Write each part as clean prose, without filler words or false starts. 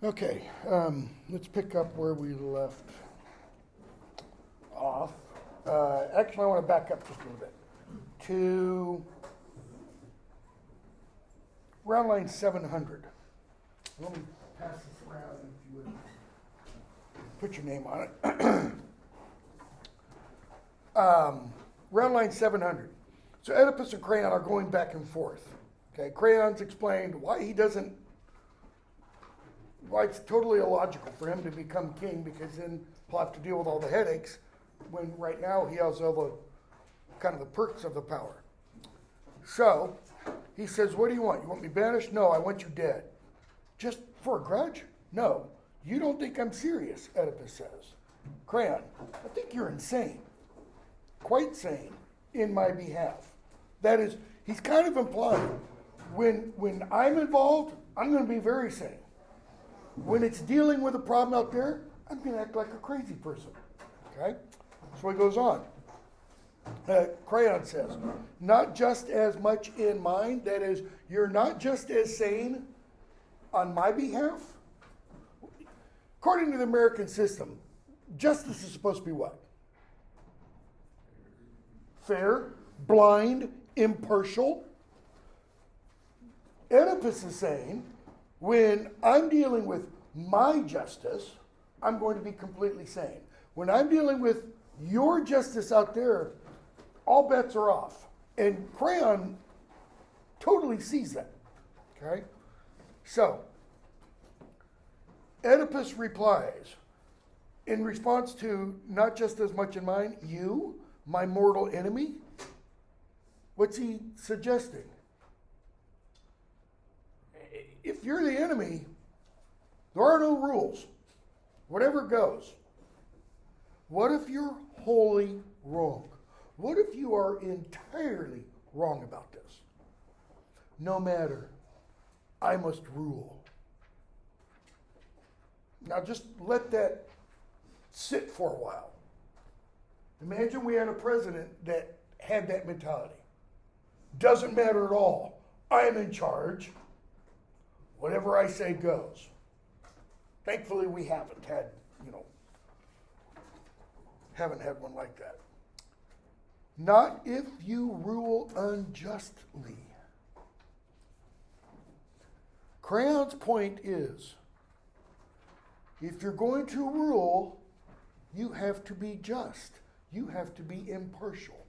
Okay, let's pick up where we left off. Actually, I want to back up just a little bit to round line 700. Let me pass this around if you would put your name on it. Round line 700. So Oedipus and Creon are going back and forth. Okay, Creon's explained why it's totally illogical for him to become king, because then he'll have to deal with all the headaches when right now he has all the kind of the perks of the power. So he says, what do you want? You want me banished? No, I want you dead. Just for a grudge? No. You don't think I'm serious, Oedipus says. Creon, I think you're insane. Quite sane in my behalf. That is, he's kind of implying when I'm involved, I'm going to be very sane. When it's dealing with a problem out there, I'm going to act like a crazy person. Okay? So he goes on. Creon says, not just as much in mind, that is, you're not just as sane on my behalf. According to the American system, justice is supposed to be what? Fair, blind, impartial. Oedipus is saying, when I'm dealing with my justice, I'm going to be completely sane. When I'm dealing with your justice out there, all bets are off. And Creon totally sees that. Okay? So, Oedipus replies, in response to not just as much in mind, you, my mortal enemy? What's he suggesting? If you're the enemy, there are no rules. Whatever goes. What if you're wholly wrong? What if you are entirely wrong about this? No matter. I must rule. Now just let that sit for a while. Imagine we had a president that had that mentality. Doesn't matter at all. I'm in charge. Whatever I say goes. Thankfully, we haven't had one like that. Not if you rule unjustly. Creon's point is, if you're going to rule, you have to be just. You have to be impartial.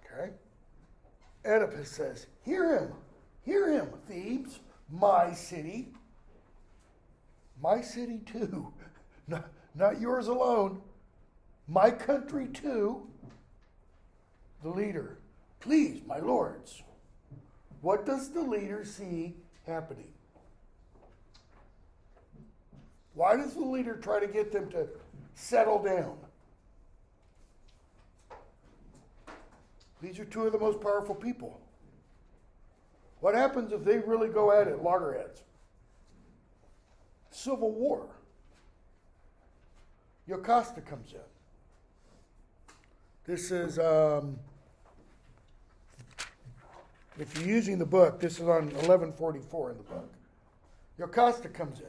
Okay? Oedipus says, hear him, Thebes, my city. My city too. Not yours alone. My country too. The leader, please, my lords, what does the leader see happening? Why does the leader try to get them to settle down? These are two of the most powerful people. What happens if they really go at it, loggerheads? Civil war. Jocasta comes in. This is, if you're using the book, this is on 1144 in the book. Jocasta comes in.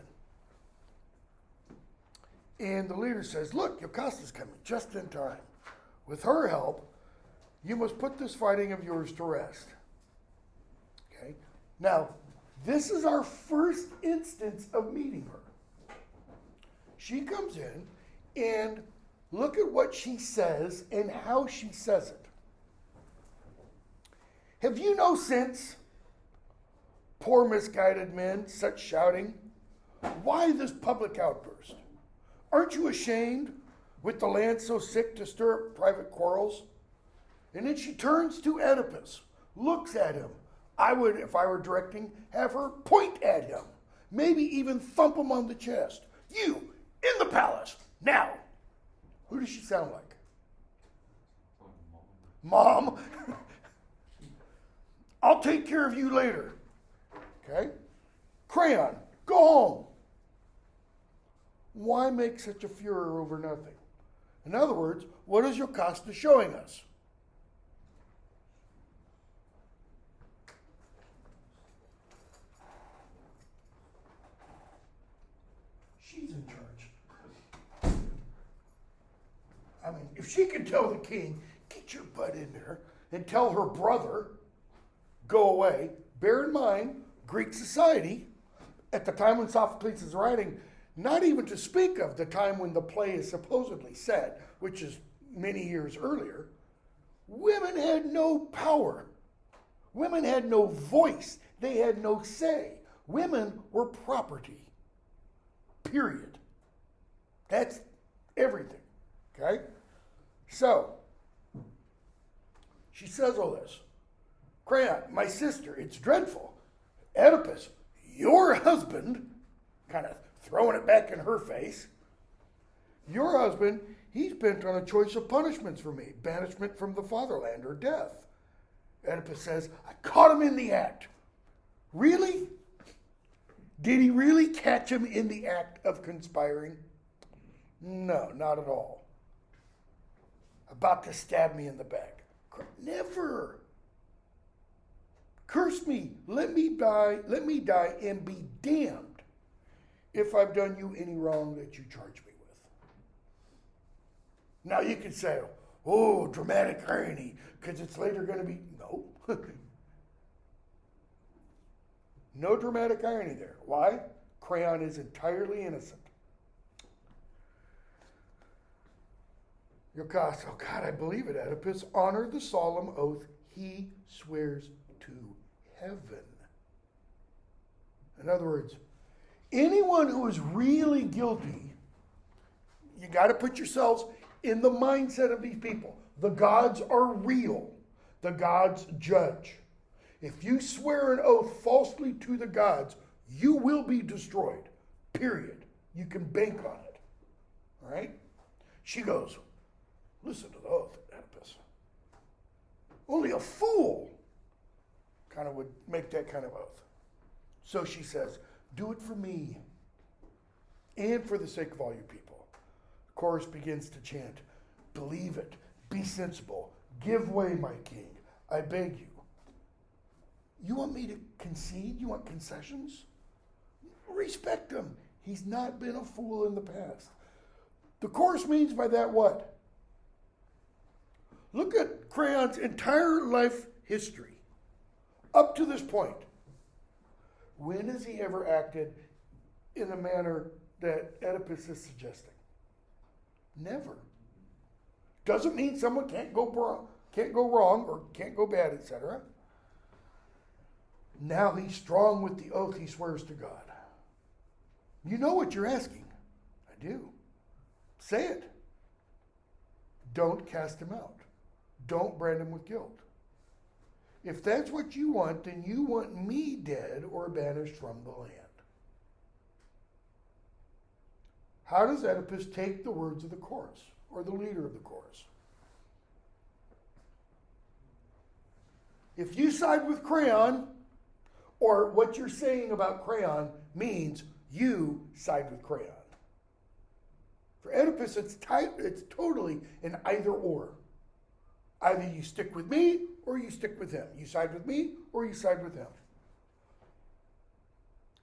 And the leader says, look, Jocasta's coming just in time. With her help, you must put this fighting of yours to rest. Okay? Now, this is our first instance of meeting her. She comes in, and look at what she says and how she says it. Have you no sense? Poor misguided men, such shouting. Why this public outburst? Aren't you ashamed, with the land so sick, to stir up private quarrels? And then she turns to Oedipus, looks at him. I would, if I were directing, have her point at him. Maybe even thump him on the chest. You, in the palace, now. Who does she sound like? Mom. I'll take care of you later. Okay? Creon, go home. Why make such a furor over nothing? In other words, what is Jocasta showing us? if she can tell the king, get your butt in there, and tell her brother, go away. Bear in mind, Greek society, at the time when Sophocles is writing, not even to speak of the time when the play is supposedly set, which is many years earlier, women had no power. Women had no voice. They had no say. Women were property. Period. That's everything. Okay? So, she says all this. Creon, my sister, it's dreadful. Oedipus, your husband, kind of throwing it back in her face. Your husband, he's bent on a choice of punishments for me, banishment from the fatherland or death. Oedipus says, I caught him in the act. Really? Did he really catch him in the act of conspiring? No, not at all. About to stab me in the back. Never. Curse me, let me die and be damned if I've done you any wrong that you charge me with. Now you can say, oh, dramatic irony, because it's later going to be, no. No dramatic irony there. Why? Creon is entirely innocent. Yocasta, oh God, I believe it, Oedipus. Honor the solemn oath he swears to heaven. In other words, anyone who is really guilty, you got to put yourselves in the mindset of these people. The gods are real. The gods judge. If you swear an oath falsely to the gods, you will be destroyed. Period. You can bank on it. All right? She goes, listen to the oath, Oedipus. Only a fool kind of would make that kind of oath. So she says, do it for me and for the sake of all you people. The chorus begins to chant, believe it, be sensible, give way, my king, I beg you. You want me to concede? You want concessions? Respect him. He's not been a fool in the past. The chorus means by that what? Look at Creon's entire life history up to this point. When has he ever acted in a manner that Oedipus is suggesting? Never. Doesn't mean someone can't go wrong or can't go bad, etc. Now he's strong with the oath he swears to God. You know what you're asking. I do. Say it. Don't cast him out. Don't brand him with guilt. If that's what you want, then you want me dead or banished from the land. How does Oedipus take the words of the chorus, or the leader of the chorus? If you side with Creon, or what you're saying about Creon means you side with Creon. For Oedipus, it's totally an either or. Either you stick with me or you stick with him. You side with me or you side with him.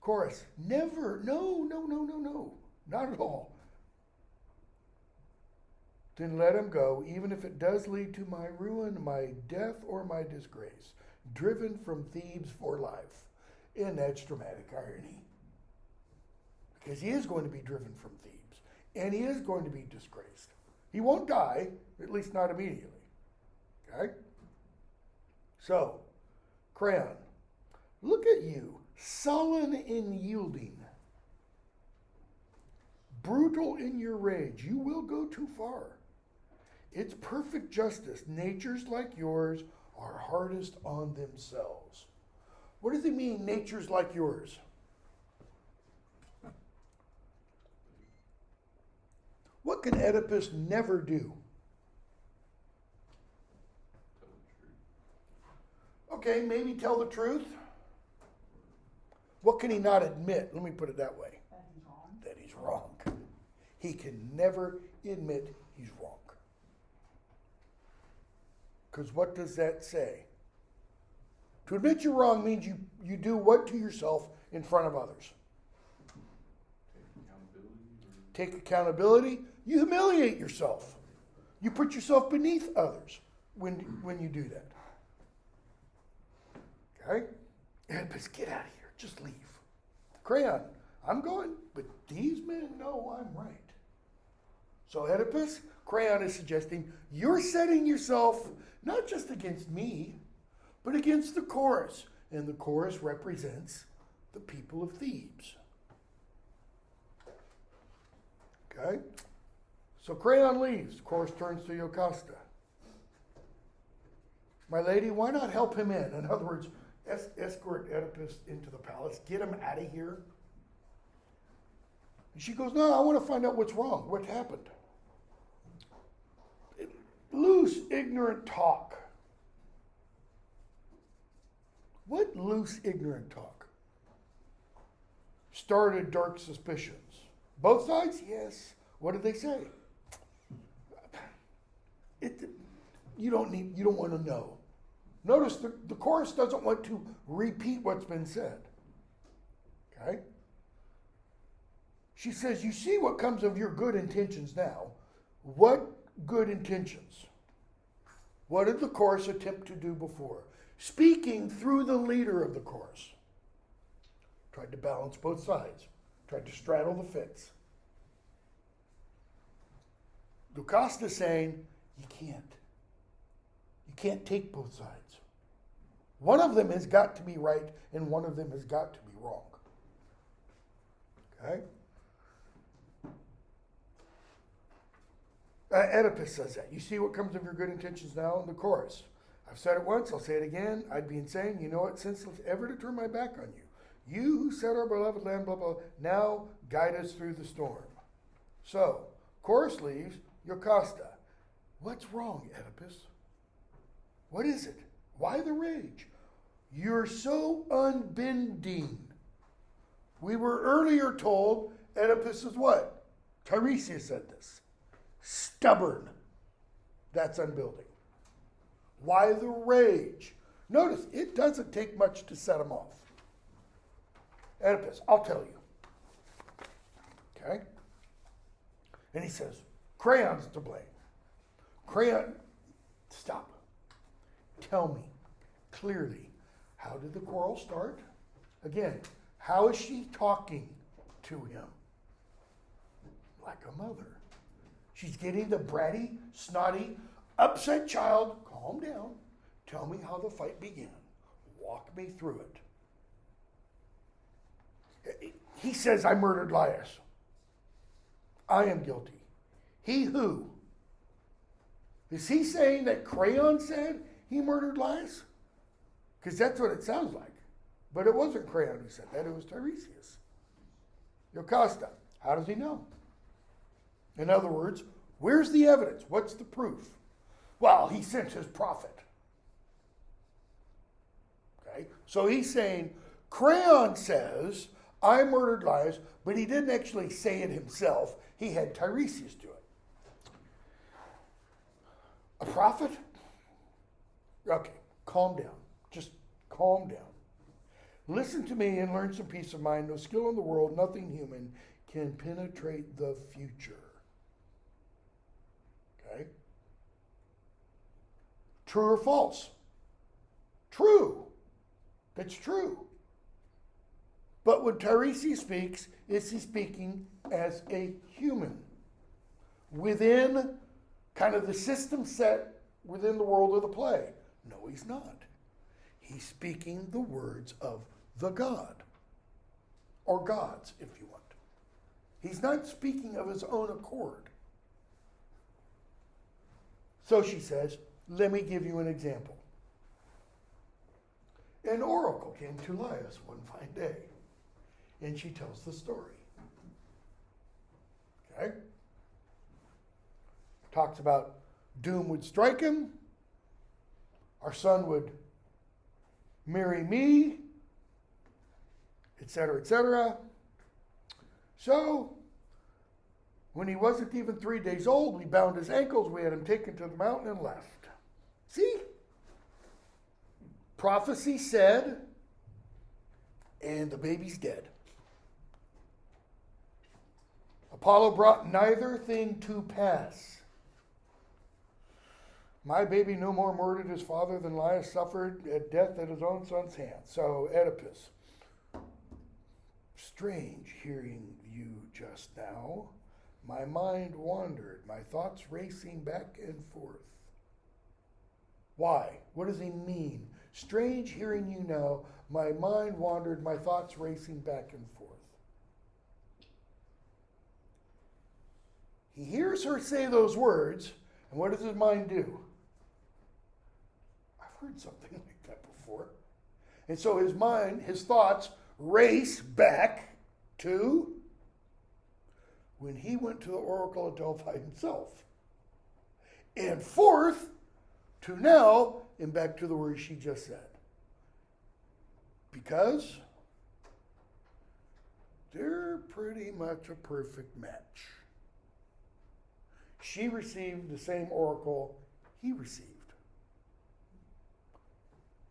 Chorus, never, no, not at all. Then let him go, even if it does lead to my ruin, my death, or my disgrace, driven from Thebes for life. And that's dramatic irony. Because he is going to be driven from Thebes, and he is going to be disgraced. He won't die, at least not immediately. Okay? So, Creon, look at you, sullen and yielding, brutal in your rage. You will go too far. It's perfect justice. Natures like yours are hardest on themselves. What does he mean, natures like yours? What can Oedipus never do? Okay, maybe tell the truth. What can he not admit? Let me put it that way. That he's wrong. He can never admit he's wrong. Because what does that say? To admit you're wrong means you do what to yourself in front of others? Take accountability. You humiliate yourself. You put yourself beneath others when you do that. Okay? Oedipus, get out of here. Just leave. Creon, I'm going, but these men know I'm right. So Oedipus, Creon is suggesting you're setting yourself not just against me, but against the chorus. And the chorus represents the people of Thebes. Okay? So Creon leaves. The chorus turns to Jocasta. My lady, why not help him in? In other words, escort Oedipus into the palace. Get him out of here. And she goes, no, I want to find out what's wrong. What happened? Loose, ignorant talk. What loose, ignorant talk? Started dark suspicions. Both sides? Yes. What did they say? You don't want to know. Notice the chorus doesn't want to repeat what's been said. Okay? She says, you see what comes of your good intentions now. What good intentions? What did the chorus attempt to do before? Speaking through the leader of the chorus. Tried to balance both sides. Tried to straddle the fence. Jocasta saying, you can't. You can't take both sides. One of them has got to be right and one of them has got to be wrong. Okay? Oedipus says that. You see what comes of your good intentions now in the chorus. I've said it once, I'll say it again. I'd be insane. You know what? Senseless ever to turn my back on you. You who set our beloved land, blah, blah, now guide us through the storm. So, chorus leaves, Jocasta. What's wrong, Oedipus? What is it? Why the rage? You're so unbending. We were earlier told Oedipus is what? Tiresias said this. Stubborn. That's unbuilding. Why the rage? Notice, it doesn't take much to set him off. Oedipus, I'll tell you. Okay? And he says, Creon's to blame. Creon, stop. Tell me clearly, how did the quarrel start? Again, how is she talking to him? Like a mother. She's getting the bratty, snotty, upset child. Calm down. Tell me how the fight began. Walk me through it. He says, I murdered Laius. I am guilty. He who? Is he saying that Creon said he murdered Laius? Because that's what it sounds like. But it wasn't Creon who said that. It was Tiresias. Jocasta. How does he know? In other words, where's the evidence? What's the proof? Well, he sent his prophet. Okay? So he's saying, Creon says, I murdered Laius, but he didn't actually say it himself. He had Tiresias do it. A prophet? Okay, calm down. Just calm down. Listen to me and learn some peace of mind. No skill in the world, nothing human can penetrate the future. Okay? True or false? True. That's true. But when Tiresias speaks, is he speaking as a human? Within kind of the system set within the world of the play? No, he's not. He's speaking the words of the god. Or gods, if you want. He's not speaking of his own accord. So she says, let me give you an example. An oracle came to Laius one fine day, and she tells the story. Okay? Talks about doom would strike him, our son would marry me, etc., etc. So, when he wasn't even 3 days old, we bound his ankles, we had him taken to the mountain and left. See? Prophecy said, and the baby's dead. Apollo brought neither thing to pass. My baby no more murdered his father than Laius suffered a death at his own son's hand. So, Oedipus. Strange hearing you just now. My mind wandered, my thoughts racing back and forth. Why? What does he mean? Strange hearing you now, my mind wandered, my thoughts racing back and forth. He hears her say those words, and what does his mind do? I've heard something like that before. And so his mind, his thoughts race back to when he went to the Oracle of Delphi himself. And forth to now, and back to the words she just said. Because they're pretty much a perfect match. She received the same oracle he received.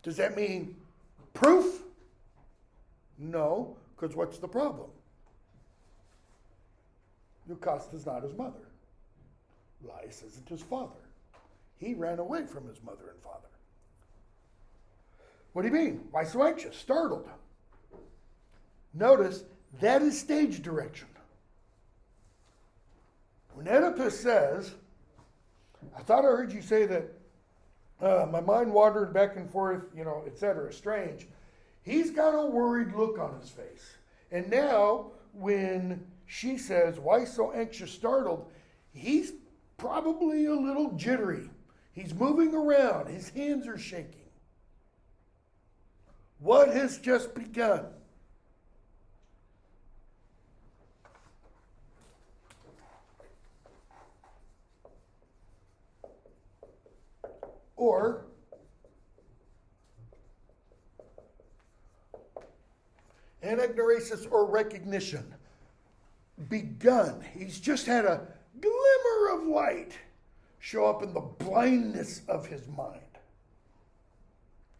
Does that mean proof? No, because what's the problem? Jocasta not his mother. Laius isn't his father. He ran away from his mother and father. What do you mean? Why so anxious? Startled. Notice, that is stage direction. When Oedipus says, I thought I heard you say that my mind wandered back and forth, etc., strange. He's got a worried look on his face. And now, when she says, why so anxious, startled, he's probably a little jittery. He's moving around. His hands are shaking. What has just begun? Or anagnoresis or recognition. Begun. He's just had a glimmer of light show up in the blindness of his mind.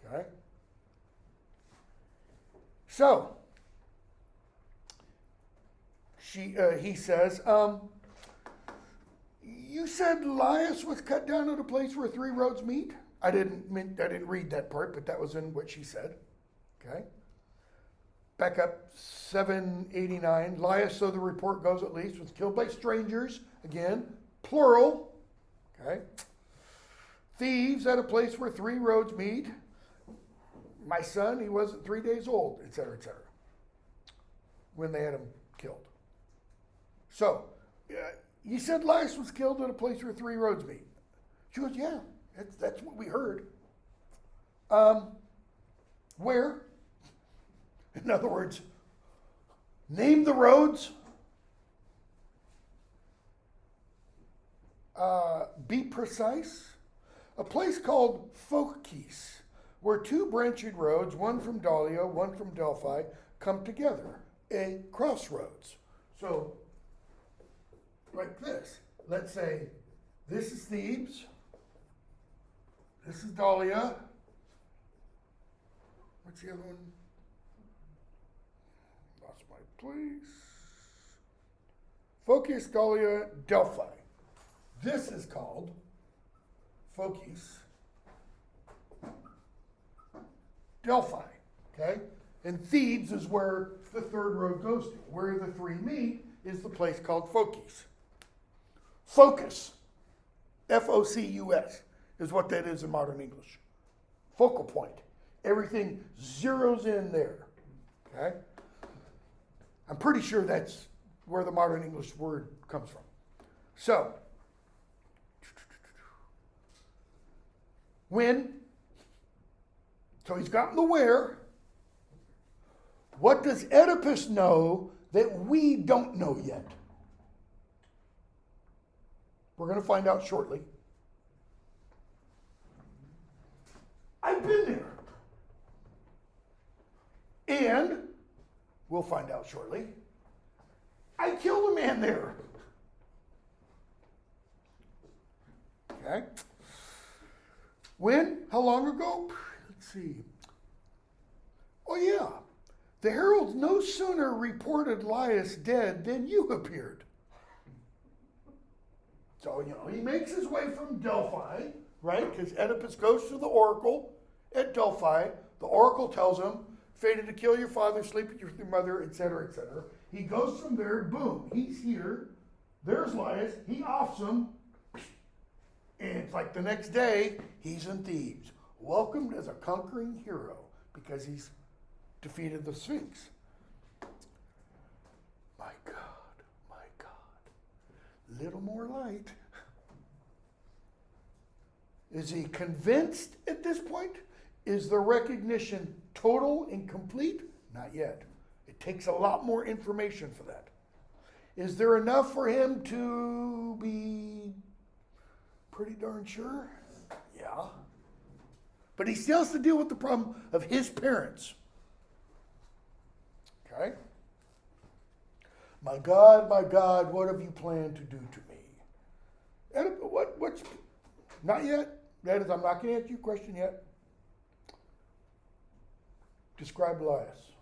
Okay? So, he says, you said Laius was cut down at a place where 3 roads meet? I didn't read that part, but that was in what she said. Okay? Back up, 789. Laius, so the report goes at least, was killed by strangers. Again, plural. Okay? Thieves at a place where 3 roads meet. My son, he wasn't 3 days old, etc., etc. When they had him killed. So, you said Laius was killed at a place where 3 roads meet. She goes, yeah, that's what we heard. Where? In other words, name the roads. Be precise. A place called Phagles, where 2 branching roads, one from Dahlia, one from Delphi, come together. A crossroads. So, like this. Let's say this is Thebes. This is Dahlia. What's the other one? Lost my place. Phagles, Dahlia, Delphi. This is called Phagles, Delphi. Okay? And Thebes is where the 3rd road goes to. Where the 3 meet is the place called Phagles. Focus, Focus, is what that is in modern English. Focal point. Everything zeroes in there. Okay? I'm pretty sure that's where the modern English word comes from. So, so he's gotten the where. What does Oedipus know that we don't know yet? We're going to find out shortly. I've been there. And we'll find out shortly. I killed a man there. Okay. When? How long ago? Let's see. Oh, yeah. The heralds no sooner reported Laius dead than you appeared. So, he makes his way from Delphi, right? Because Oedipus goes to the oracle at Delphi. The oracle tells him, fated to kill your father, sleep with your mother, etc., etc. He goes from there, boom, he's here. There's Laius. He offs him. And it's like the next day, he's in Thebes. Welcomed as a conquering hero because he's defeated the Sphinx. My God, my God. Little more light. Is he convinced at this point? Is the recognition total and complete? Not yet. It takes a lot more information for that. Is there enough for him to be pretty darn sure? Yeah. But he still has to deal with the problem of his parents. Okay? My God, what have you planned to do to me? And what's not yet. That is, I'm not going to answer your question yet. Describe Laius.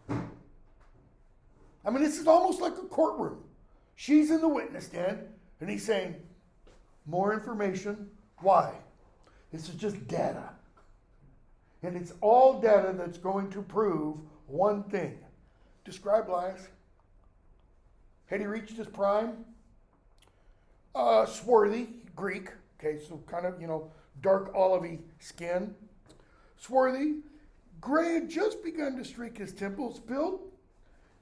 I mean, this is almost like a courtroom. She's in the witness stand, and he's saying, more information. Why? This is just data. And it's all data that's going to prove one thing. Describe Laius. Had he reached his prime? Swarthy, Greek. Okay, so kind of, dark olivey skin. Swarthy. Gray had just begun to streak his temples. Built,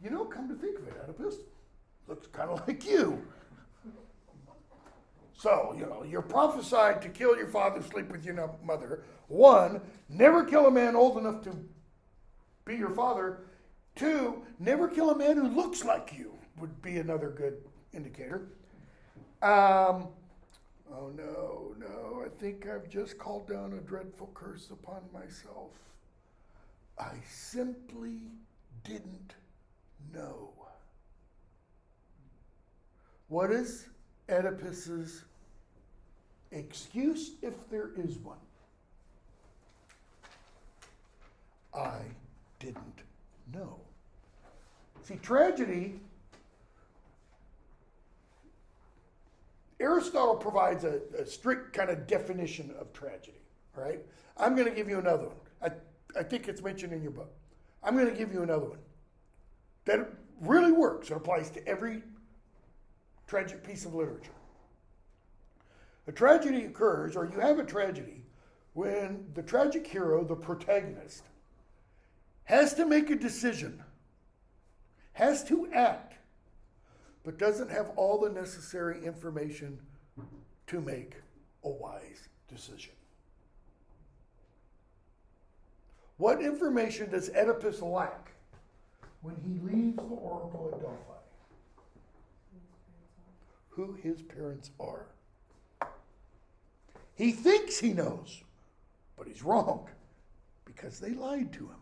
come to think of it, Oedipus, looks kind of like you. So, you're prophesied to kill your father, sleep with your mother. 1, never kill a man old enough to be your father. 2, never kill a man who looks like you, would be another good indicator. Oh no, I think I've just called down a dreadful curse upon myself. I simply didn't know. What is Oedipus's excuse, if there is one? I didn't know. See, tragedy, Aristotle provides a strict kind of definition of tragedy, all right? I'm going to give you another one. I think it's mentioned in your book. I'm going to give you another one that really works. It applies to every tragic piece of literature. A tragedy occurs, or you have a tragedy, when the tragic hero, the protagonist, has to make a decision, has to act, but doesn't have all the necessary information to make a wise decision. What information does Oedipus lack when he leaves the oracle at Delphi? Who his parents are. He thinks he knows, but he's wrong because they lied to him.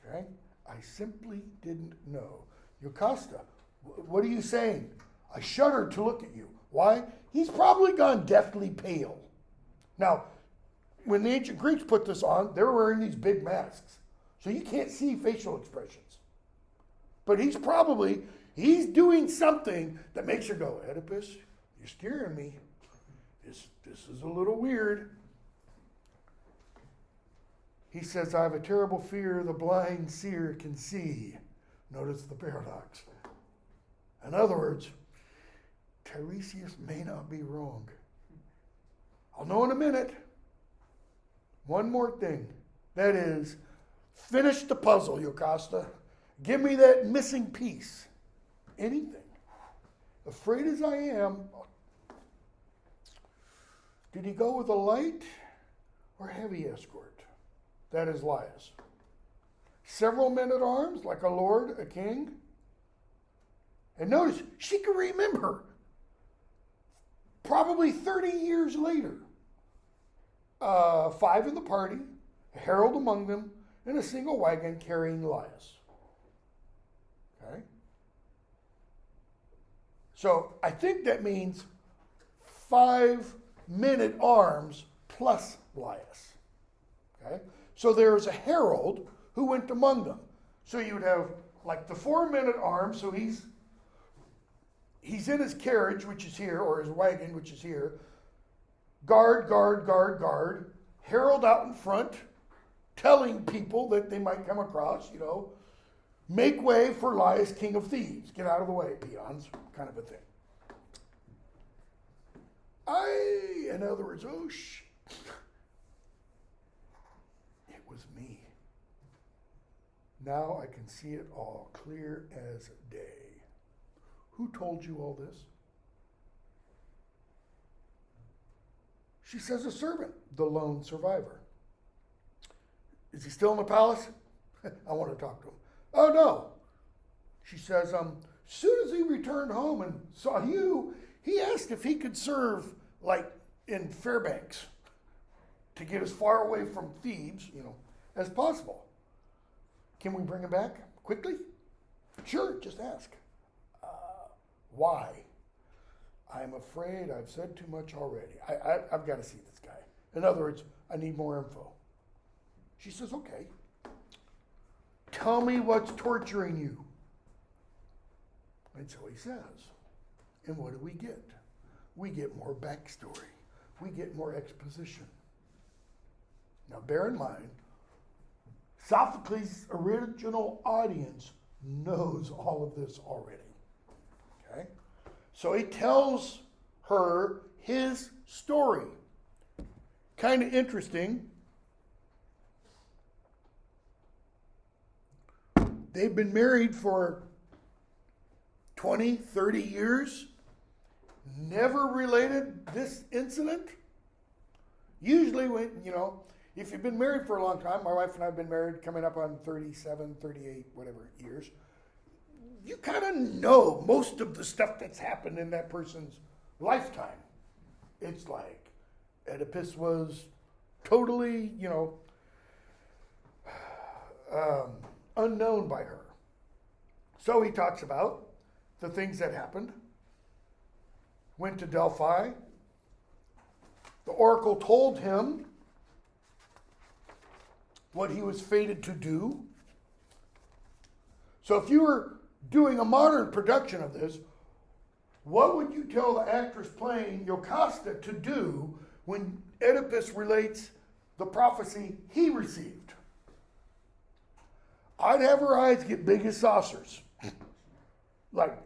Okay? I simply didn't know. Yocasta, what are you saying? I shuddered to look at you. Why? He's probably gone deathly pale. Now, when the ancient Greeks put this on, they were wearing these big masks. So you can't see facial expressions. But he's doing something that makes you go, Oedipus, you're scaring me. This is a little weird. He says, I have a terrible fear the blind seer can see. Notice the paradox. In other words, Tiresias may not be wrong. I'll know in a minute. One more thing. That is, finish the puzzle, Yocasta. Give me that missing piece. Anything. Afraid as I am, did he go with a light or heavy escort? That is Laius. Several men at arms, like a lord, a king. And notice, she can remember. Probably 30 years later. 5 in the party, a herald among them, and a single wagon carrying Laius. Okay? So I think that means 5 men at arms plus Laius. Okay? So there's a herald who went among them. So you would have like the 4 men at arms, so he's in his carriage, which is here, or his wagon, which is here. guard, guard, guard, guard, herald out in front, telling people that they might come across, make way for Elias, king of thieves. Get out of the way, peons, kind of a thing. In other words, it was me. Now I can see it all clear as day. Who told you all this? She says a servant, the lone survivor. Is he still in the palace? I want to talk to him. Oh, no. She says, soon as he returned home and saw you, he asked if he could serve, like, in Fairbanks to get as far away from thieves, as possible. Can we bring him back quickly? Sure, just ask. Why? I'm afraid I've said too much already. I've got to see this guy. In other words, I need more info. She says, okay. Tell me what's torturing you. And so he says. And what do we get? We get more backstory. We get more exposition. Now bear in mind, Sophocles' original audience knows all of this already. Okay? So he tells her his story. Kind of interesting. They've been married for 20, 30 years. Never related this incident. Usually when, if you've been married for a long time, my wife and I have been married coming up on 37, 38, whatever years, you kind of know most of the stuff that's happened in that person's lifetime. It's like Oedipus was totally, unknown by her. So he talks about the things that happened. Went to Delphi. The oracle told him what he was fated to do. So if you were doing a modern production of this, what would you tell the actress playing Jocasta to do when Oedipus relates the prophecy he received? I'd have her eyes get big as saucers. Like,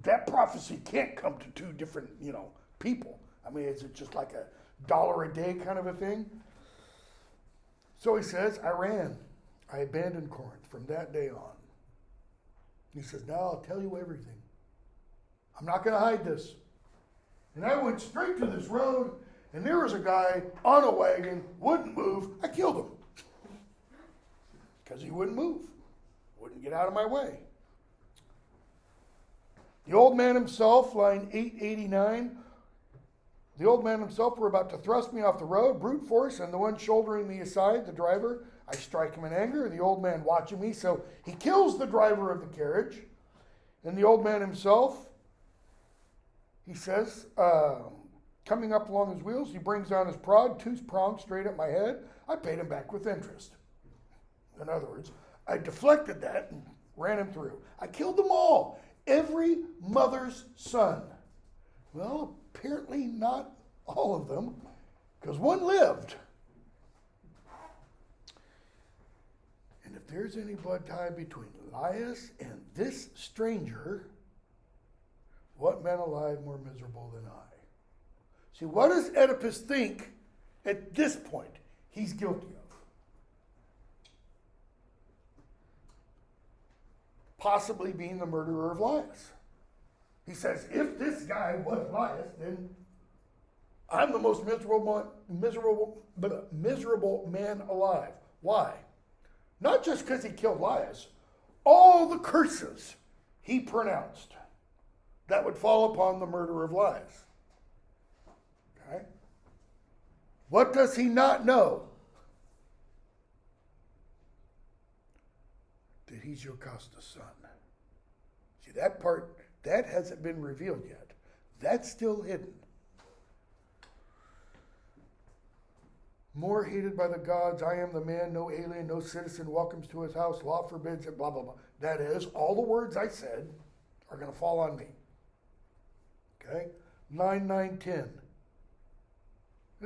that prophecy can't come to two different, people. I mean, is it just like $1 a day kind of a thing? So he says, I ran. I abandoned Corinth from that day on. He says, now I'll tell you everything. I'm not going to hide this. And I went straight to this road, and there was a guy on a wagon, wouldn't move. I killed him. Because he wouldn't move. Wouldn't get out of my way. The old man himself, line 889, the old man himself were about to thrust me off the road, brute force, and the one shouldering me aside, the driver, I strike him in anger, the old man watching me, so he kills the driver of the carriage. And the old man himself, he says, coming up along his wheels, he brings down his prod, 2 prongs straight at my head. I paid him back with interest. In other words, I deflected that and ran him through. I killed them all. Every mother's son. Well, apparently not all of them, because one lived. And if there's any blood tie between Elias and this stranger, what man alive more miserable than I? See, what does Oedipus think at this point he's guilty of? Possibly being the murderer of Elias. He says, if this guy was Elias, then I'm the most miserable man alive. Why? Not just because he killed Elias, all the curses he pronounced that would fall upon the murderer of Elias. Okay? What does he not know? That he's Jocasta's son. See, that part, that hasn't been revealed yet. That's still hidden. More hated by the gods, I am the man, no alien, no citizen welcomes to his house, law forbids it, blah, blah, blah. That is, all the words I said are going to fall on me. Okay? 9, 9, 10.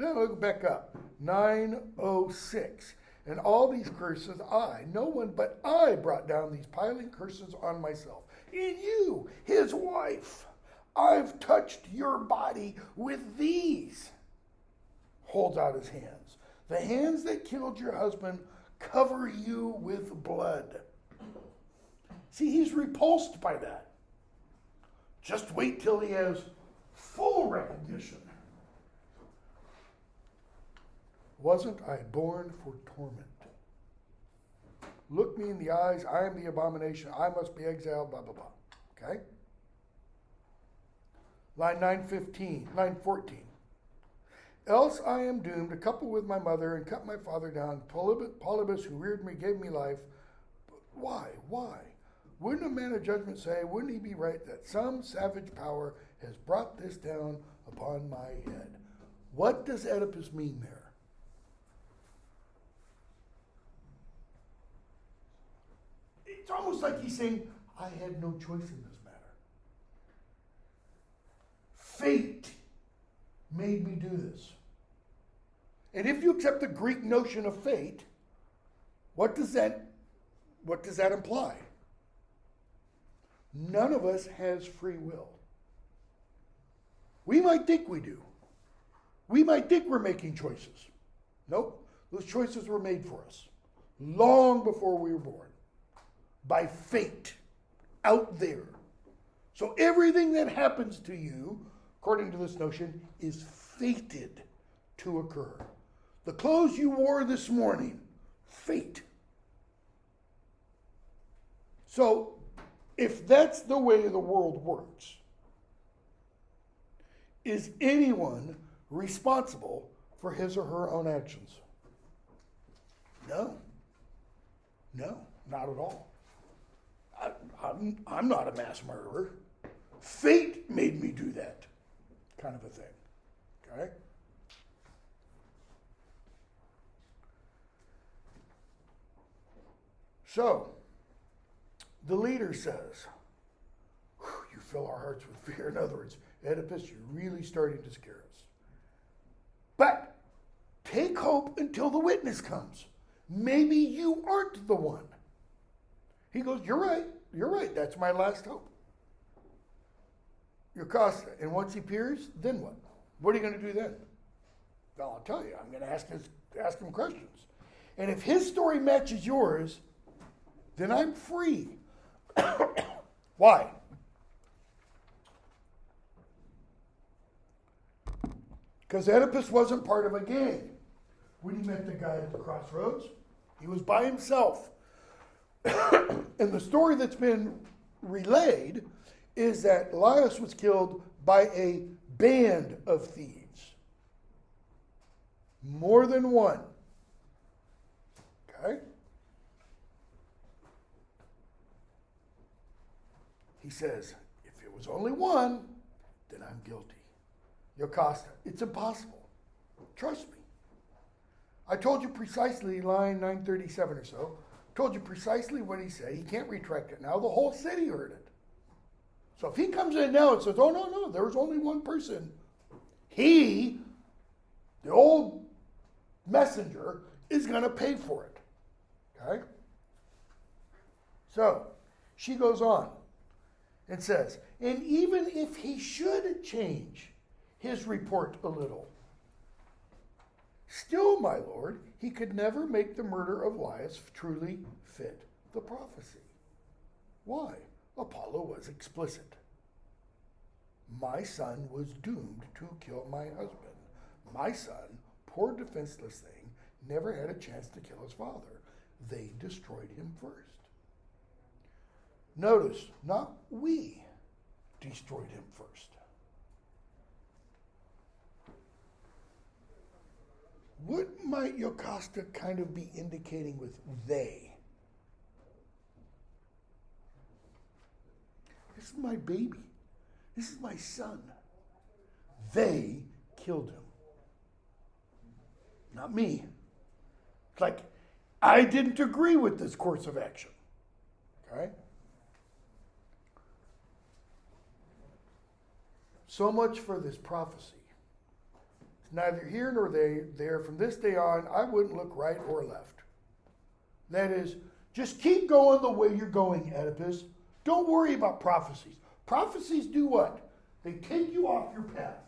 Now look back up. 906. And all these curses no one but I brought down these piling curses on myself. In you, his wife, I've touched your body with these. Holds out his hands. The hands that killed your husband cover you with blood. See, he's repulsed by that. Just wait till he has full recognition. Wasn't I born for torment? Look me in the eyes, I am the abomination, I must be exiled, blah, blah, blah. Okay? Line 914. Else I am doomed to couple with my mother and cut my father down. Polybus, who reared me, gave me life. Why? Wouldn't a man of judgment say, wouldn't he be right that some savage power has brought this down upon my head? What does Oedipus mean there? It's almost like he's saying, I had no choice in this matter. Fate made me do this. And if you accept the Greek notion of fate, what does that imply? None of us has free will. We might think we do. We might think we're making choices. Nope. Those choices were made for us long before we were born by fate out there. So everything that happens to you, according to this notion, is fated to occur. The clothes you wore this morning, fate. So if that's the way the world works, is anyone responsible for his or her own actions? No, not at all. I'm not a mass murderer. Fate made me do that, kind of a thing. Okay? So, the leader says, you fill our hearts with fear. In other words, Oedipus, you're really starting to scare us. But take hope until the witness comes. Maybe you aren't the one. He goes, you're right, that's my last hope. Jocasta, and once he appears, then what? What are you going to do then? Well, I'll tell you, I'm going to ask him questions. And if his story matches yours, then I'm free. Why? Because Oedipus wasn't part of a gang. When he met the guy at the crossroads, he was by himself. And the story that's been relayed is that Laius was killed by a band of thieves. More than one. Okay? He says, if it was only one, then I'm guilty. Jocasta, it's impossible. Trust me. I told you precisely, line 937 or so, told you precisely what he said. He can't retract it now. The whole city heard it. So if he comes in now and says, oh, no, there was only one person, he, the old messenger, is going to pay for it. Okay? So, she goes on and says, and even if he should change his report a little, still, my lord, he could never make the murder of Laius truly fit the prophecy. Why? Apollo was explicit. My son was doomed to kill my husband. My son, poor defenseless thing, never had a chance to kill his father. They destroyed him first. Notice, not we destroyed him first. What might Jocasta kind of be indicating with they? This is my baby. This is my son. They killed him. Not me. It's like, I didn't agree with this course of action. Okay? So much for this prophecy. neither here nor there. From this day on, I wouldn't look right or left. That is, just keep going the way you're going, Oedipus. Don't worry about prophecies. Prophecies do what? They take you off your path.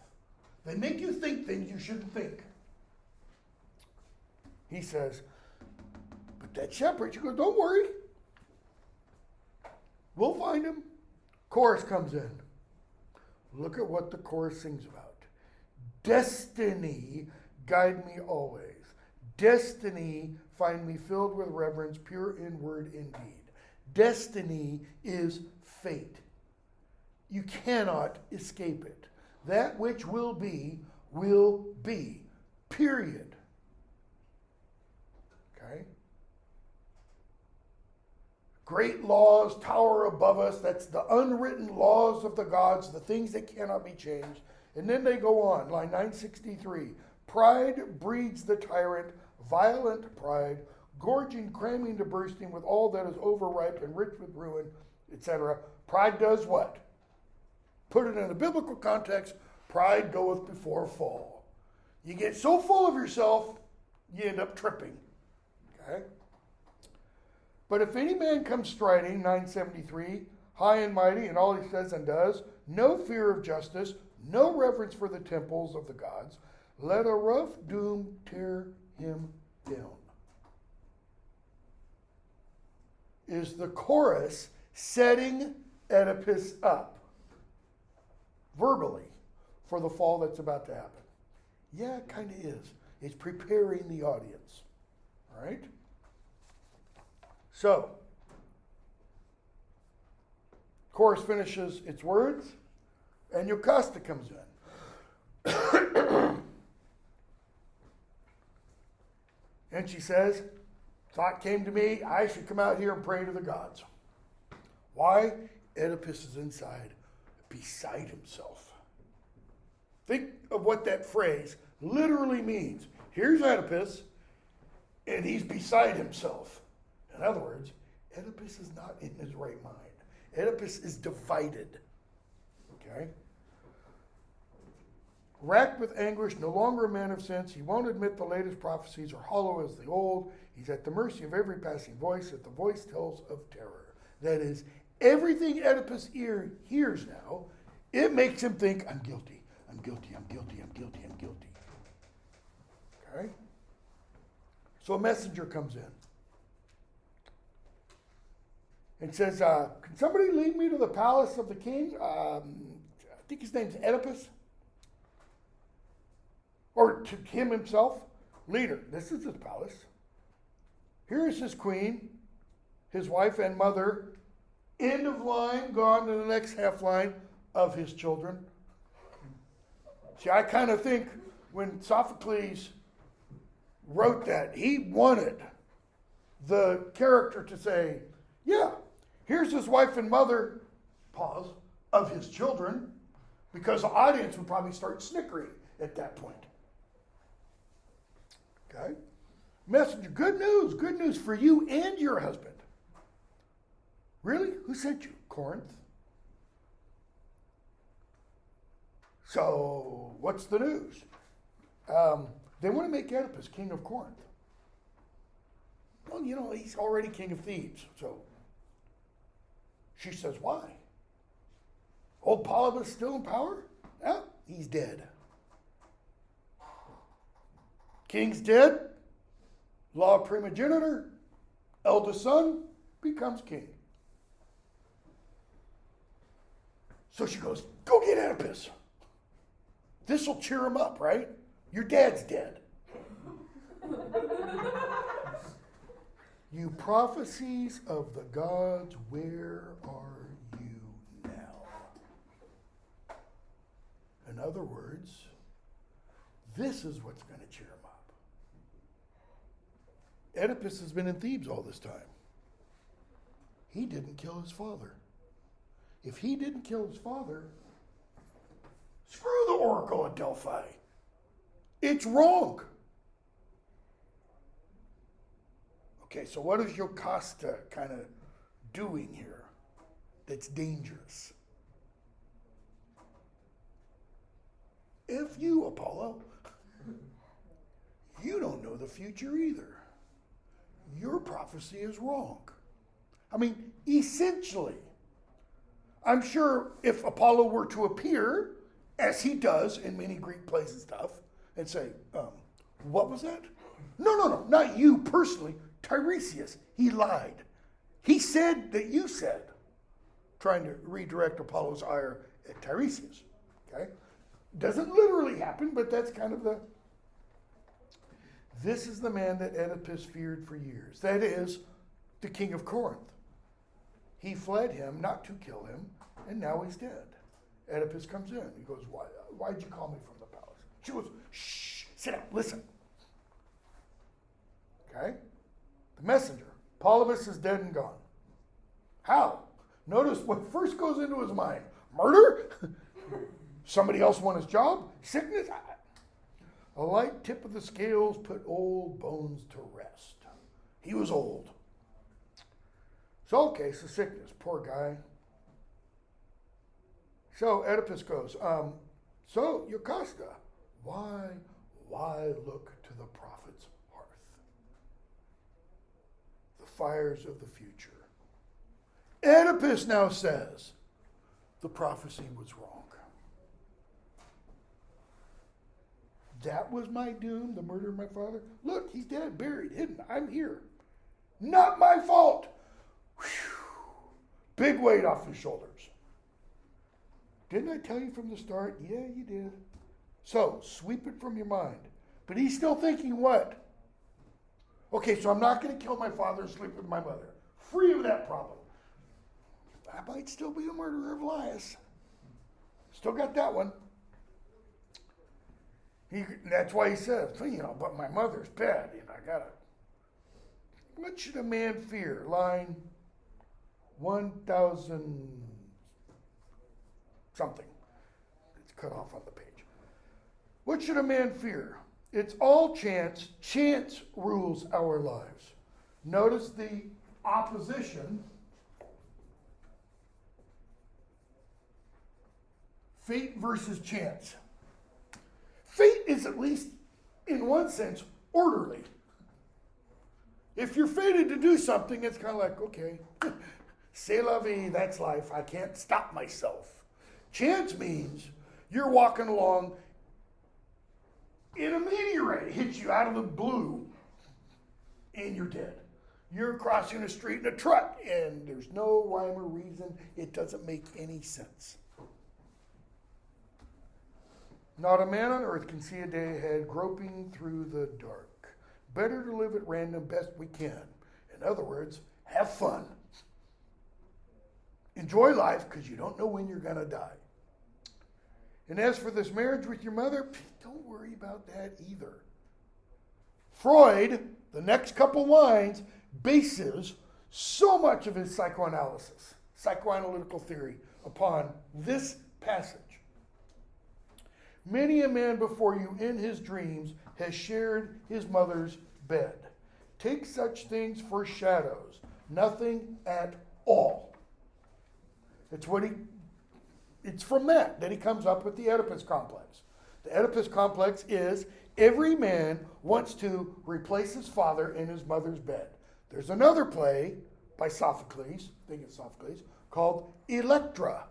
They make you think things you shouldn't think. He says, but that shepherd, you go, don't worry. We'll find him. Chorus comes in. Look at what the chorus sings about. Destiny, guide me always. Destiny, find me filled with reverence, pure in word indeed. Destiny is fate. You cannot escape it. That which will be, period. Okay? Great laws tower above us. That's the unwritten laws of the gods, the things that cannot be changed. And then they go on, line 963. Pride breeds the tyrant, violent pride, gorging, cramming to bursting with all that is overripe and rich with ruin, etc. Pride does what? Put it in a biblical context, pride goeth before fall. You get so full of yourself, you end up tripping. Okay? But if any man comes striding, 973, high and mighty in all he says and does, no fear of justice, no reverence for the temples of the gods, let a rough doom tear him down. Is the chorus setting Oedipus up verbally for the fall that's about to happen? Yeah, it kind of is. It's preparing the audience. All right? So, chorus finishes its words, and Jocasta comes in. And she says, thought came to me, I should come out here and pray to the gods. Why? Oedipus is inside, beside himself. Think of what that phrase literally means. Here's Oedipus, and he's beside himself. In other words, Oedipus is not in his right mind. Oedipus is divided. Okay? Racked with anguish, no longer a man of sense, he won't admit the latest prophecies are hollow as the old. He's at the mercy of every passing voice that the voice tells of terror. That is, everything Oedipus hears now, it makes him think, I'm guilty, I'm guilty, I'm guilty, I'm guilty, I'm guilty. Okay? So a messenger comes in and says, can somebody lead me to the palace of the king? I think his name's Oedipus. Or to him himself. Leader, this is his palace. Here is his queen, his wife and mother. End of line, gone to the next half line of his children. See, I kind of think when Sophocles wrote that, he wanted the character to say, yeah, here's his wife and mother, pause, of his children, because the audience would probably start snickering at that point. Okay? Messenger, good news for you and your husband. Really? Who sent you? Corinth. So, what's the news? They want to make Oedipus king of Corinth. Well, you know, he's already king of Thebes, so. She says, why? Old Polybus still in power? Yeah, he's dead. King's dead, law of primogeniture, eldest son becomes king. So she goes, go get Oedipus. This will cheer him up, right? Your dad's dead. You prophecies of the gods, where are you now? In other words, this is what's going to cheer him up. Oedipus has been in Thebes all this time. He didn't kill his father. If he didn't kill his father, screw the Oracle at Delphi. It's wrong. Okay, so what is Jocasta kind of doing here that's dangerous? If you, Apollo. you don't know the future either. Your prophecy is wrong. I mean, essentially, I'm sure if Apollo were to appear, as he does in many Greek plays and stuff, and say, what was that? No, not you personally. Tiresias, he lied. He said that you said, trying to redirect Apollo's ire at Tiresias. Okay? Doesn't literally happen, but that's kind of the... This is the man that Oedipus feared for years. That is, the king of Corinth. He fled him, not to kill him, and now he's dead. Oedipus comes in. He goes, why'd you call me from the palace? She goes, shh, sit down, listen. Okay? The messenger, Polybus, is dead and gone. How? Notice what first goes into his mind. Murder? Somebody else won his job? Sickness? A light tip of the scales put old bones to rest. He was old. So, okay, so sickness, poor guy. So Oedipus goes, so Jocasta, why look to the prophet's hearth? The fires of the future. Oedipus now says, the prophecy was wrong. That was my doom, the murder of my father. Look, he's dead, buried, hidden. I'm here. Not my fault. Whew. Big weight off his shoulders. Didn't I tell you from the start? Yeah, you did. So, sweep it from your mind. But he's still thinking what? Okay, so I'm not going to kill my father and sleep with my mother. Free of that problem. I might still be a murderer of Elias. Still got that one. That's why he says, but my mother's bad. I got to. What should a man fear? Line 1,000 something. It's cut off on the page. What should a man fear? It's all chance. Chance rules our lives. Notice the opposition. Fate versus chance. Fate is, at least in one sense, orderly. If you're fated to do something, it's kind of like, okay, c'est la vie, that's life. I can't stop myself. Chance means you're walking along and a meteorite hits you out of the blue and you're dead. You're crossing a street in a truck and there's no rhyme or reason. It doesn't make any sense. Not a man on earth can see a day ahead, groping through the dark. Better to live at random, best we can. In other words, have fun. Enjoy life, because you don't know when you're going to die. And as for this marriage with your mother, don't worry about that either. Freud, the next couple lines, bases so much of his psychoanalysis, psychoanalytical theory, upon this passage. Many a man before you in his dreams has shared his mother's bed. Take such things for shadows, nothing at all. It's from that he comes up with the Oedipus complex. The Oedipus complex is every man wants to replace his father in his mother's bed. There's another play by Sophocles, I think it's Sophocles, called Electra.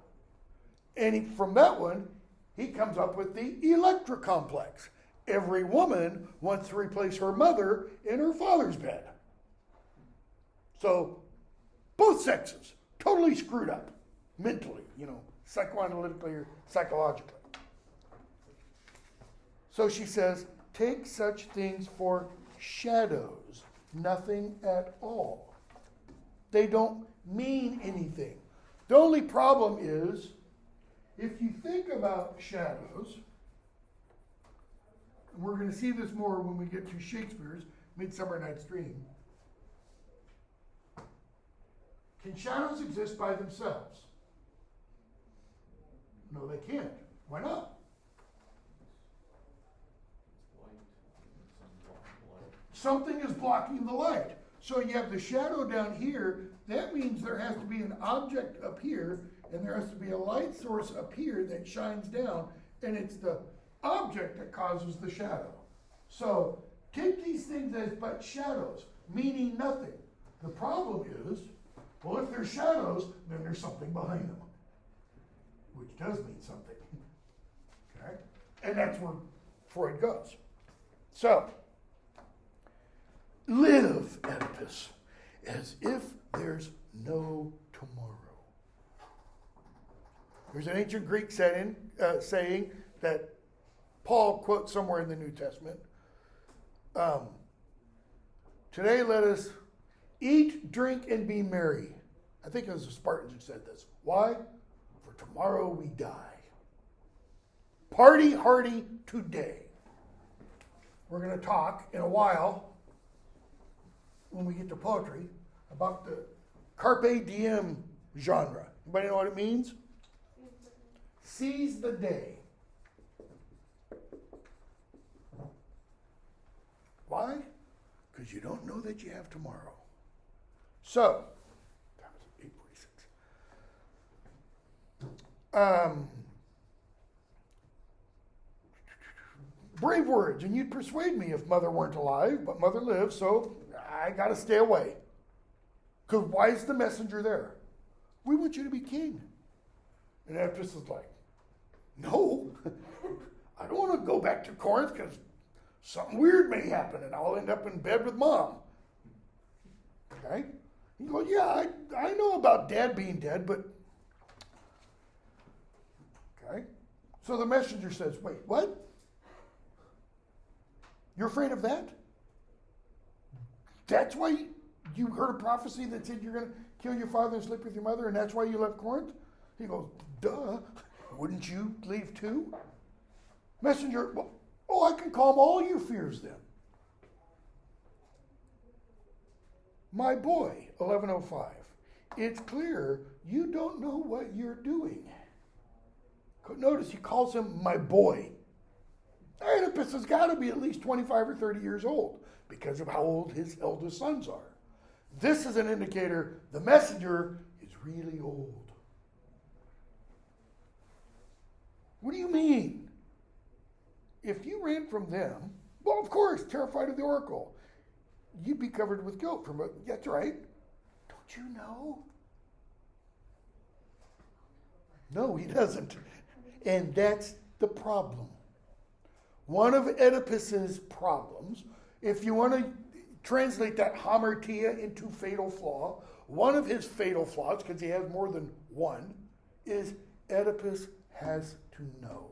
And from that one, he comes up with the Electra complex. Every woman wants to replace her mother in her father's bed. So, both sexes, totally screwed up, mentally, psychoanalytically or psychologically. So she says, take such things for shadows, nothing at all. They don't mean anything. The only problem is, if you think about shadows, and we're going to see this more when we get to Shakespeare's Midsummer Night's Dream. Can shadows exist by themselves? No, they can't. Why not? Something is blocking the light. So you have the shadow down here. That means there has to be an object up here, and there has to be a light source up here that shines down, and it's the object that causes the shadow. So Take these things as but shadows, meaning nothing. The problem is, well, if they're shadows, then there's something behind them, which does mean something. Okay? And that's where Freud goes. So, live, Oedipus, as if there's no tomorrow. There's an ancient Greek saying that Paul quotes somewhere in the New Testament. Today let us eat, drink, and be merry. I think it was the Spartans who said this. Why? For tomorrow we die. Party hardy today. We're going to talk in a while, when we get to poetry, about the carpe diem genre. Anybody know what it means? Seize the day. Why? Because you don't know that you have tomorrow. So, that was 8:46. Brave words, and you'd persuade me if mother weren't alive, but mother lives, so I got to stay away. Because why is the messenger there? We want you to be king. And Oedipus is like, no, I don't want to go back to Corinth because something weird may happen and I'll end up in bed with mom. Okay? He goes, yeah, I know about dad being dead, but... Okay? So the messenger says, wait, what? You're afraid of that? That's why you heard a prophecy that said you're going to kill your father and sleep with your mother, and that's why you left Corinth? He goes, duh. Wouldn't you leave too? Messenger, well, I can calm all your fears then. My boy, 1105, it's clear you don't know what you're doing. Notice he calls him my boy. Oedipus has got to be at least 25 or 30 years old because of how old his eldest sons are. This is an indicator the messenger is really old. What do you mean? If you ran from them, well, of course, terrified of the oracle, you'd be covered with guilt. That's right. Don't you know? No, he doesn't. And that's the problem. One of Oedipus's problems, if you want to translate that hamartia into fatal flaw, one of his fatal flaws, because he has more than one, is Oedipus has to know.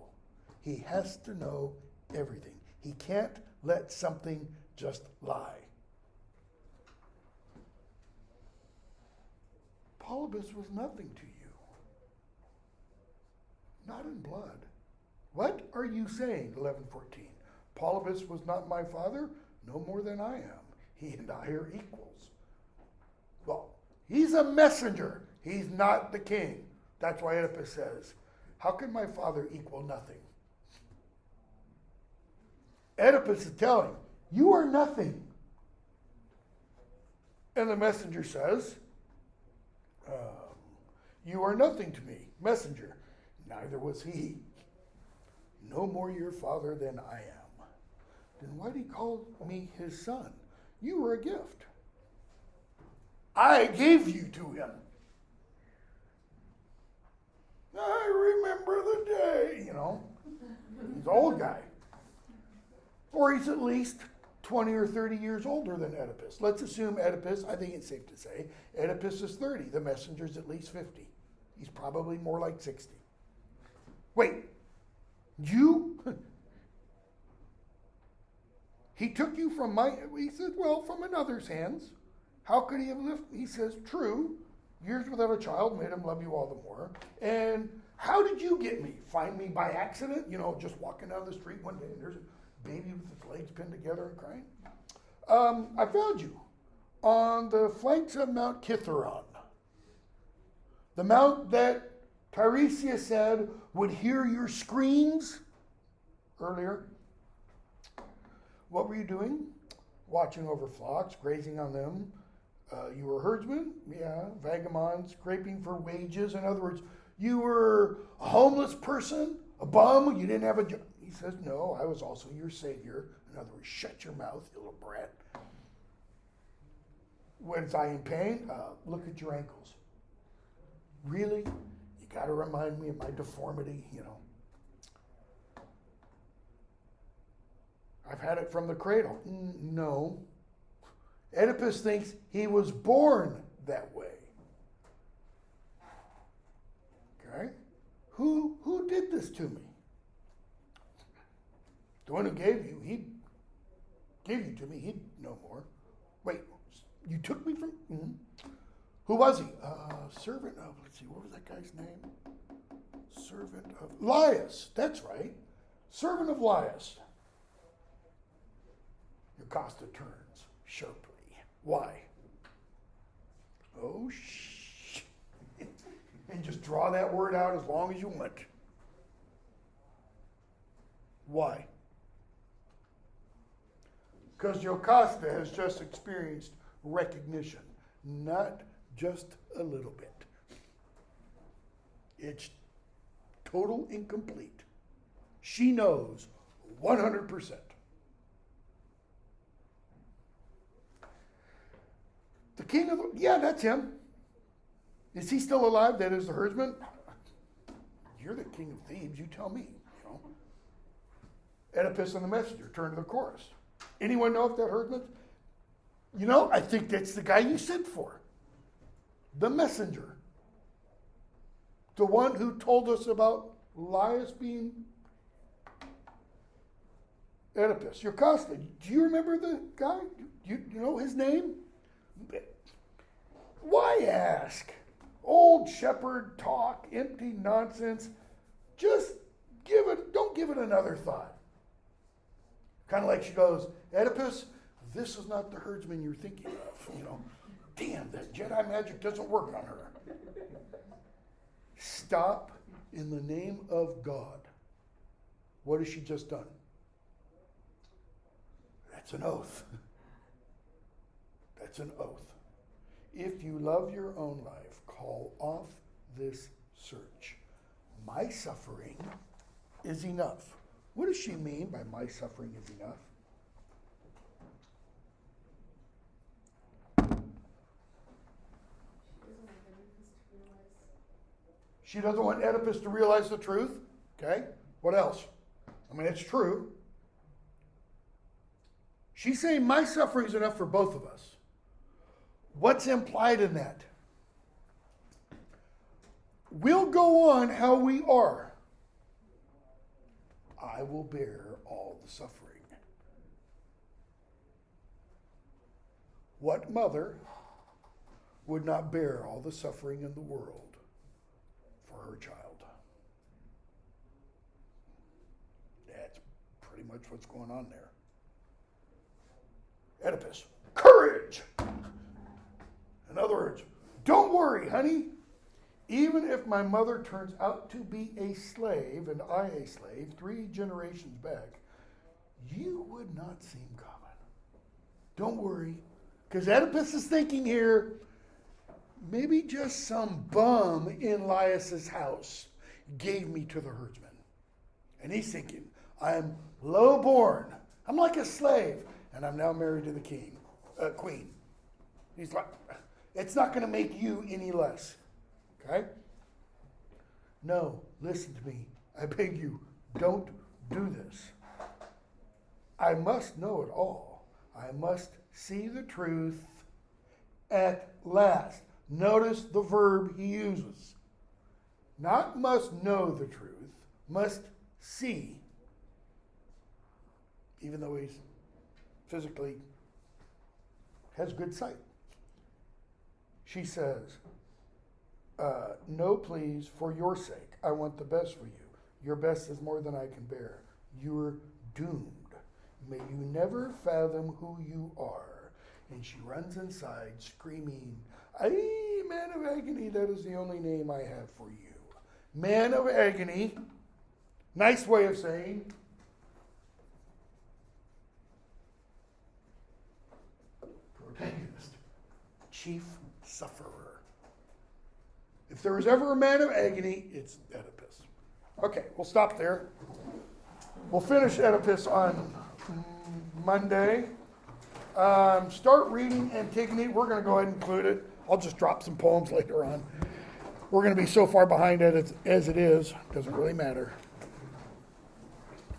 He has to know everything. He can't let something just lie. Polybus was nothing to you. Not in blood. What are you saying, 11:14? Polybus was not my father, no more than I am. He and I are equals. Well, he's a messenger. He's not the king. That's why Oedipus says, how can my father equal nothing? Oedipus is telling, you are nothing. And the messenger says, you are nothing to me. Messenger, neither was he. No more your father than I am. Then why did he call me his son? You were a gift. I gave you to him. I remember the day, He's an old guy. Or he's at least 20 or 30 years older than Oedipus. Let's assume Oedipus, I think it's safe to say, Oedipus is 30. The messenger's at least 50. He's probably more like 60. Wait, you? He took you from he said, well, from another's hands. How could he have lived? He says, true, years without a child made him love you all the more. And how did you get me? Find me by accident? Just walking down the street one day and there's a baby with his legs pinned together and crying? I found you on the flanks of Mount Kithaeron, the mount that Tiresias said would hear your screams earlier. What were you doing? Watching over flocks, grazing on them. You were a herdsman? Yeah. Vagabond, scraping for wages. In other words, you were a homeless person, a bum, you didn't have a job. He says, no, I was also your savior. In In other words, shut your mouth, you little brat. Was I in pain? Look at your ankles. Really? You got to remind me of my deformity, I've had it from the cradle. No. Oedipus thinks he was born that way. Okay? Who did this to me? The one who gave you to me, he'd know more. Wait, you took me from? Mm-hmm. Who was he? Servant of, let's see, what was that guy's name? Servant of Laius, that's right. Servant of Laius. Jocasta turns sharply. Why? Oh, shh. And just draw that word out as long as you want. Why? Because Jocasta has just experienced recognition, not just a little bit. It's total incomplete. She knows 100%. The king of, that's him. Is he still alive? That is the herdsman? You're the king of Thebes, you tell me. Oedipus and the messenger turn to the chorus. Anyone know if that herdsman? I think that's the guy you sent for. The messenger. The one who told us about Laius being Oedipus. Jocasta, do you remember the guy? Do you know his name? Why ask? Old shepherd talk, empty nonsense. Just don't give it another thought. Kind of like she goes, Oedipus, this is not the herdsman you're thinking of. Damn, that Jedi magic doesn't work on her. Stop in the name of God. What has she just done? That's an oath. That's an oath. If you love your own life, call off this search. My suffering is enough. What does she mean by my suffering is enough? She doesn't want Oedipus to realize the truth. Okay? What else? It's true. She's saying my suffering is enough for both of us. What's implied in that? We'll go on how we are. I will bear all the suffering. What mother would not bear all the suffering in the world for her child? That's pretty much what's going on there. Oedipus, courage! In other words, don't worry, honey. Even if my mother turns out to be a slave and I a slave 3 generations back, you would not seem common. Don't worry. Because Oedipus is thinking here, maybe just some bum in Laius's house gave me to the herdsman. And he's thinking, I'm low-born. I'm like a slave. And I'm now married to the queen. He's like, it's not going to make you any less. Okay? No, listen to me. I beg you, don't do this. I must know it all. I must see the truth at last. Notice the verb he uses. Not must know the truth, must see. Even though he's physically has good sight. She says, no, please, for your sake. I want the best for you. Your best is more than I can bear. You're doomed. May you never fathom who you are. And she runs inside screaming, "Aye, man of agony, that is the only name I have for you." Man of agony, nice way of saying protagonist, chief sufferer. If there was ever a man of agony, it's Oedipus. Okay, we'll stop there. We'll finish Oedipus on Monday. Start reading Antigone. We're going to go ahead and include it. I'll just drop some poems later on. We're going to be so far behind as it is. Doesn't really matter.